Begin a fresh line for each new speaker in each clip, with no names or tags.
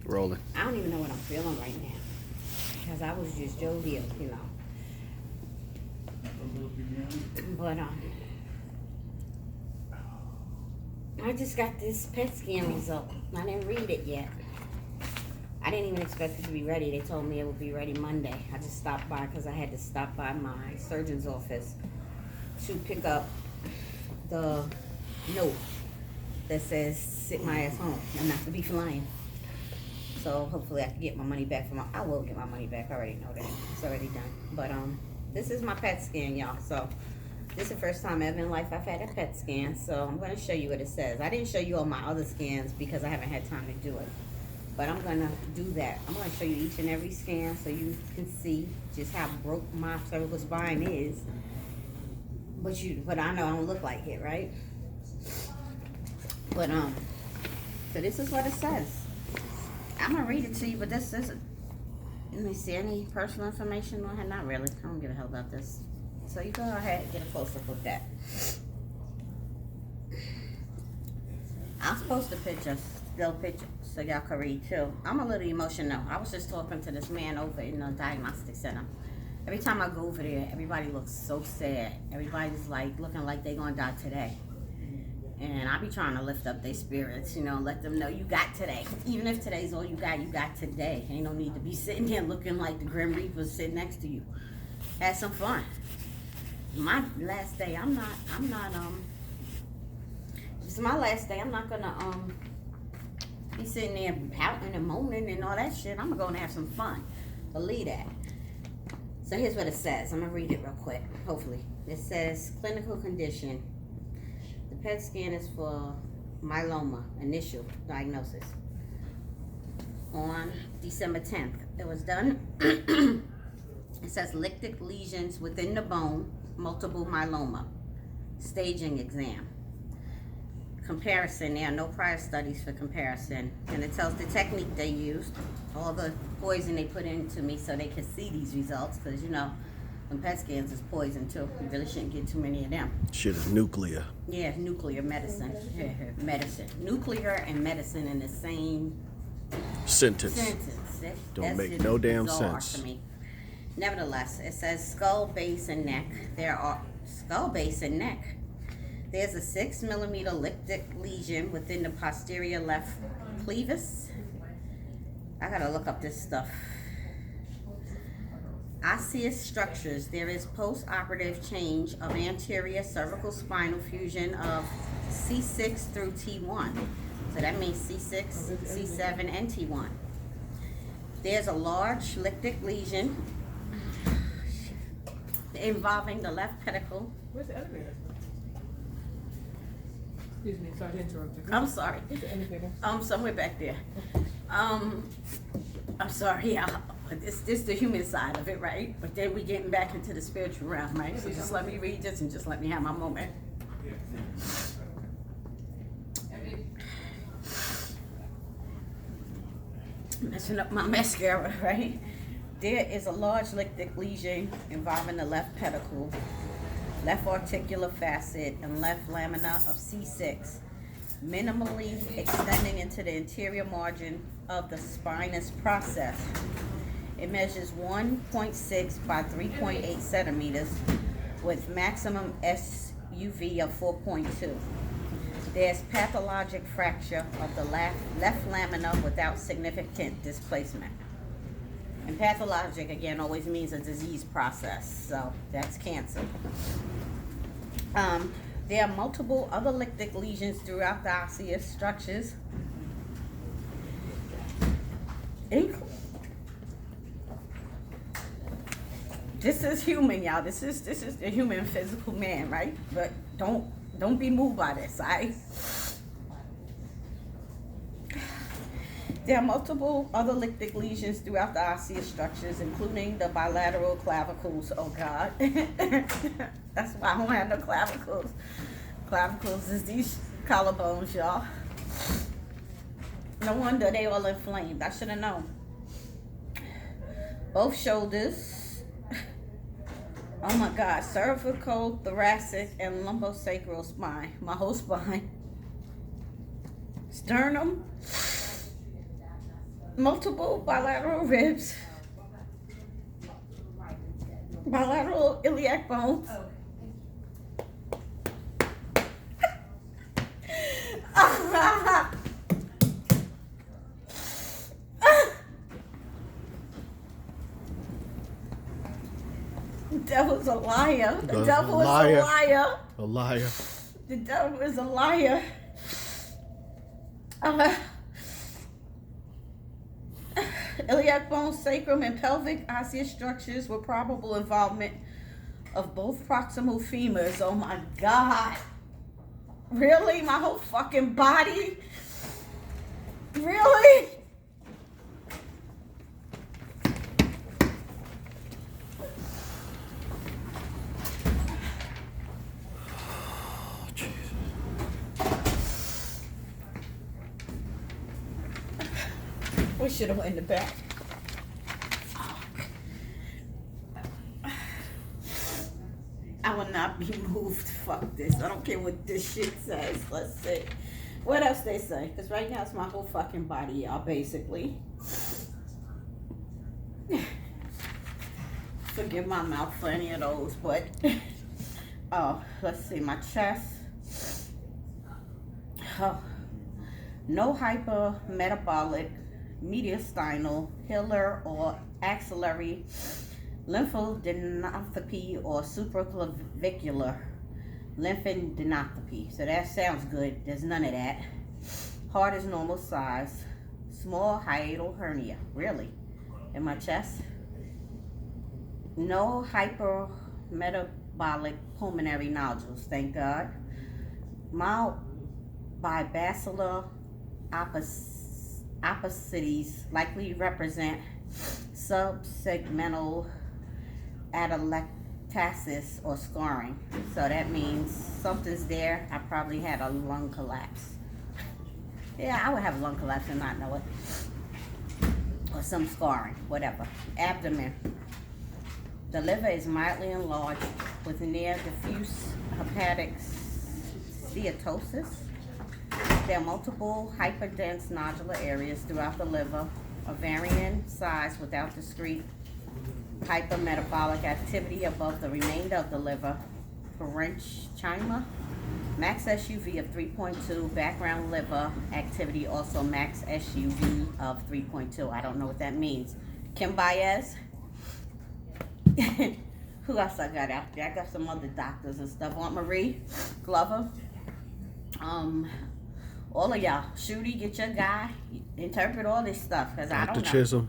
Rolling.
I don't even know what I'm feeling right now. Because I was just jovial, you know. But, I just got this PET scan result. I didn't read it yet. I didn't even expect it to be ready. They told me it would be ready Monday. I just stopped by because I had to stop by my surgeon's office to pick up the note that says sit my ass home and not to be flying. So hopefully I can get my money back I will get my money back. I already know that. It's already done. But this is my PET scan, y'all. So this is the first time ever in life I've had a PET scan. So I'm gonna show you what it says. I didn't show you all my other scans because I haven't had time to do it. But I'm gonna do that. I'm gonna show you each and every scan so you can see just how broke my cervical spine is. But I know I don't look like it, right? But so this is what it says. I'm gonna read it to you, but this isn't. Let me see, any personal information on her? Not really. I don't give a hell about this. So you go ahead and get a close look at that. I'll post a picture, still picture, so y'all can read too. I'm a little emotional. I was just talking to this man over in the diagnostic center. Every time I go over there, everybody looks so sad. Everybody's like looking like they're gonna die today. And I be trying to lift up their spirits, you know, let them know you got today. Even if today's all you got today. Ain't no need to be sitting here looking like the Grim Reaper's sitting next to you. Have some fun. My last day, it's my last day. I'm not gonna be sitting there pouting and moaning and all that shit. I'm gonna go and have some fun. Believe that. So here's what it says. I'm gonna read it real quick, hopefully. It says clinical condition. The PET scan is for myeloma, initial diagnosis. On December 10th, it was done. It says lytic lesions within the bone, multiple myeloma, staging exam. Comparison, there are no prior studies for comparison. And it tells the technique they used, all the poison they put into me so they could see these results. Because, you know, them PET scans is poison too. You really shouldn't get too many of them.
Shit is nuclear.
Yeah, nuclear medicine. Medicine. Nuclear and medicine in the same
Sentence. Don't make no damn sense.
To me. Nevertheless, it says skull, base, and neck. There are skull, base, and neck. There's a 6 millimeter lytic lesion within the posterior left clevis. I gotta look up this stuff. Osseous structures. There is post-operative change of anterior cervical spinal fusion of C6 through T1. So that means C6, C7, and T1. There's a large lytic lesion involving the left pedicle.
Where's the elevator? Excuse me, sorry to interrupt you.
I'm sorry.
Where's the elevator?
Somewhere back there. I'm sorry, yeah. This is the human side of it, right? But then we getting back into the spiritual realm, right? So just let me read this and just let me have my moment. Messing up my mascara, right? There is a large lytic lesion involving the left pedicle, left articular facet, and left lamina of C6, minimally extending into the anterior margin of the spinous process. It measures 1.6 by 3.8 centimeters with maximum SUV of 4.2. There's pathologic fracture of the left lamina without significant displacement. And pathologic, again, always means a disease process, so that's cancer. There are multiple other lytic lesions throughout the osseous structures. This is human, y'all. This is the human physical man, right? But don't be moved by this, alright? There are multiple other lytic lesions throughout the osseous structures, including the bilateral clavicles. Oh God, that's why I don't have no clavicles. Clavicles is these collarbones, y'all. No wonder they all inflamed. I should have known. Both shoulders. Oh my God, cervical, thoracic, and lumbosacral spine. My whole spine. Sternum. multiple bilateral ribs, bilateral iliac bones, the devil's a liar. The
The
devil is
liar.
a liar.
A liar.
The devil is a liar. Iliac bone, sacrum, and pelvic osseous structures with probable involvement of both proximal femurs. Oh my God. Really? My whole fucking body? Really?
Oh, Jesus.
We should have went in the back. I will not be moved. Fuck this. I don't care what this shit says. Let's see. What else they say? Because right now it's my whole fucking body, y'all, basically. Forgive my mouth for any of those, but... Oh, let's see. My chest. Oh. No hypermetabolic, mediastinal, hilar, or axillary lymphadenopathy or supraclavicular lymphadenopathy. So that sounds good. There's none of that. Heart is normal size. Small hiatal hernia. Really? In my chest? No hypermetabolic pulmonary nodules. Thank God. Mild bibasilar opposites likely represent subsegmental atelectasis or scarring. So that means something's there. I probably had a lung collapse. Yeah, I would have a lung collapse and not know it. Or some scarring, whatever. Abdomen. The liver is mildly enlarged with near diffuse hepatic steatosis. There are multiple hyperdense nodular areas throughout the liver of varying size without discrete hypermetabolic activity above the remainder of the liver. Parenchyma, max SUV of 3.2, background liver activity also max SUV of 3.2. I don't know what that means. Kim Baez. Who else I got out there? I got some other doctors and stuff. Aunt Marie Glover. All of y'all. Shooty, get your guy. Interpret all this stuff, because I don't know.
Dr. Chisholm.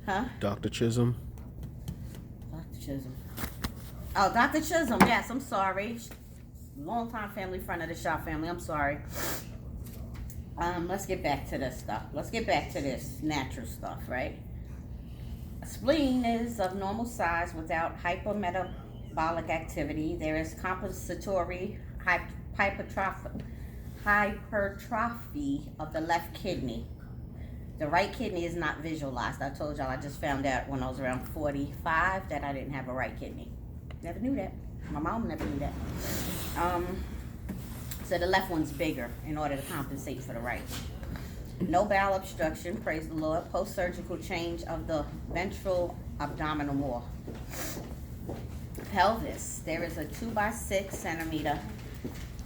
Huh?
Dr. Chisholm.
Dr. Chisholm. Oh, Dr. Chisholm. Yes, I'm sorry. Long-time family friend of the Shaw family. I'm sorry. Let's get back to this stuff. Let's get back to this natural stuff, right? A spleen is of normal size without hypermetabolic activity. There is compensatory hypertrophy of the left kidney. The right kidney is not visualized. I told y'all I just found out when I was around 45 that I didn't have a right kidney. Never knew that. My mom never knew that. So the left one's bigger in order to compensate for the right. No bowel obstruction, praise the Lord. Post-surgical change of the ventral abdominal wall. Pelvis. There is a 2 by 6 centimeter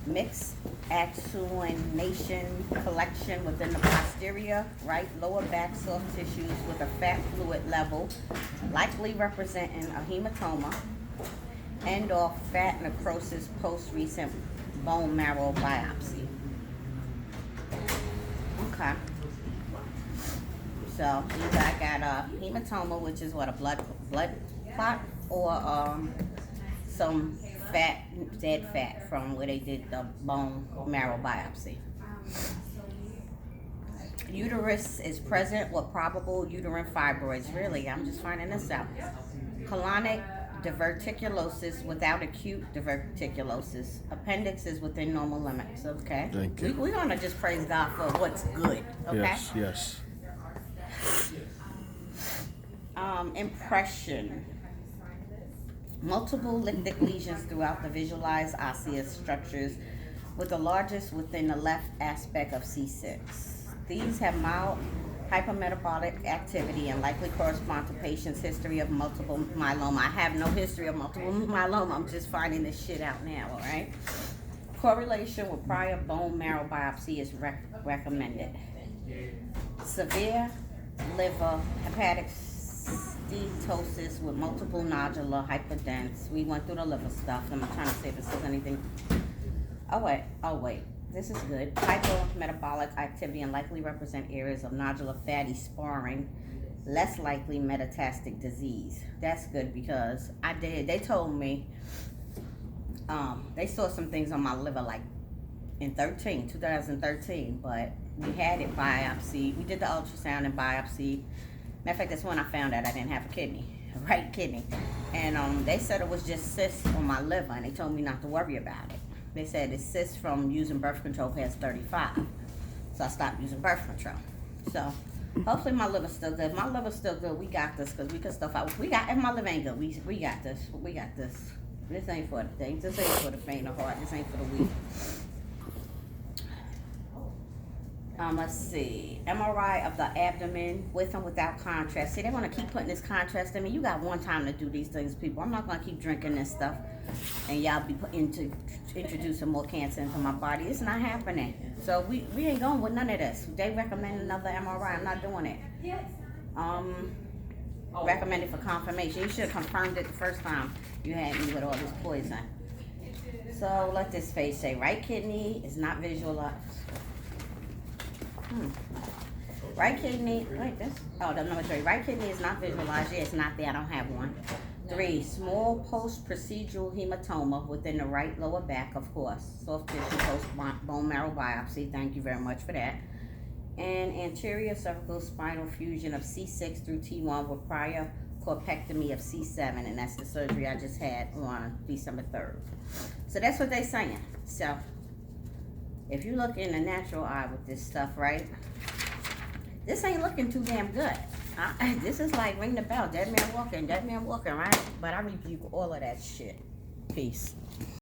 mixed axonation collection within the posterior right lower back soft tissues with a fat fluid level, likely representing a hematoma and or fat necrosis post recent bone marrow biopsy. Okay. So either I got a hematoma, which is what, a blood clot, or some fat, dead fat from where they did the bone marrow biopsy. Uterus is present with probable uterine fibroids. Really, I'm just finding this out. Colonic diverticulosis without acute diverticulosis. Appendix is within normal limits. Okay.
Thank you.
We're gonna just praise God for what's good. Okay.
Yes, yes.
Impression. Multiple lymphatic lesions throughout the visualized osseous structures, with the largest within the left aspect of C6. These have mild hypermetabolic activity and likely correspond to patient's history of multiple myeloma. I have no history of multiple myeloma. I'm just finding this shit out now, all right? Correlation with prior bone marrow biopsy is recommended. Severe liver hepatic steatosis with multiple nodular hyperdense. We went through the liver stuff. I'm trying to see if it says anything. Oh wait. This is good. Hypermetabolic activity and likely represent areas of nodular fatty sparring. Less likely metastatic disease. That's good because they told me they saw some things on my liver like in 2013, but we had it biopsied. We did the ultrasound and biopsy. Matter of fact, that's when I found out I didn't have a right kidney. And they said it was just cysts on my liver, and they told me not to worry about it. They said it's cysts from using birth control past 35. So I stopped using birth control. So hopefully my liver's still good. If my liver's still good, we got this, because we can stuff out. If my liver ain't good, we got this. We got this. This ain't for the thing. This ain't for the faint of heart. This ain't for the weak. Let's see. MRI of the abdomen with and without contrast. See, they want to keep putting this contrast in me. You got one time to do these things, people. I'm not going to keep drinking this stuff and y'all be introducing more cancer into my body. It's not happening. So we ain't going with none of this. They recommend another MRI. I'm not doing it. Recommended for confirmation. You should have confirmed it the first time you had me with all this poison. So let this face say right kidney is not visualized. Right kidney, wait, that's, oh, the number 3. Right kidney is not visualized. Yeah, it's not there. I don't have one. 3, small post-procedural hematoma within the right lower back, of course. Soft tissue post-bone marrow biopsy. Thank you very much for that. And anterior cervical spinal fusion of C6 through T1 with prior corpectomy of C7. And that's the surgery I just had on December 3rd. So that's what they're saying. So if you look in the natural eye with this stuff, right, this ain't looking too damn good. This is like ring the bell, dead man walking, right? But I rebuke all of that shit. Peace.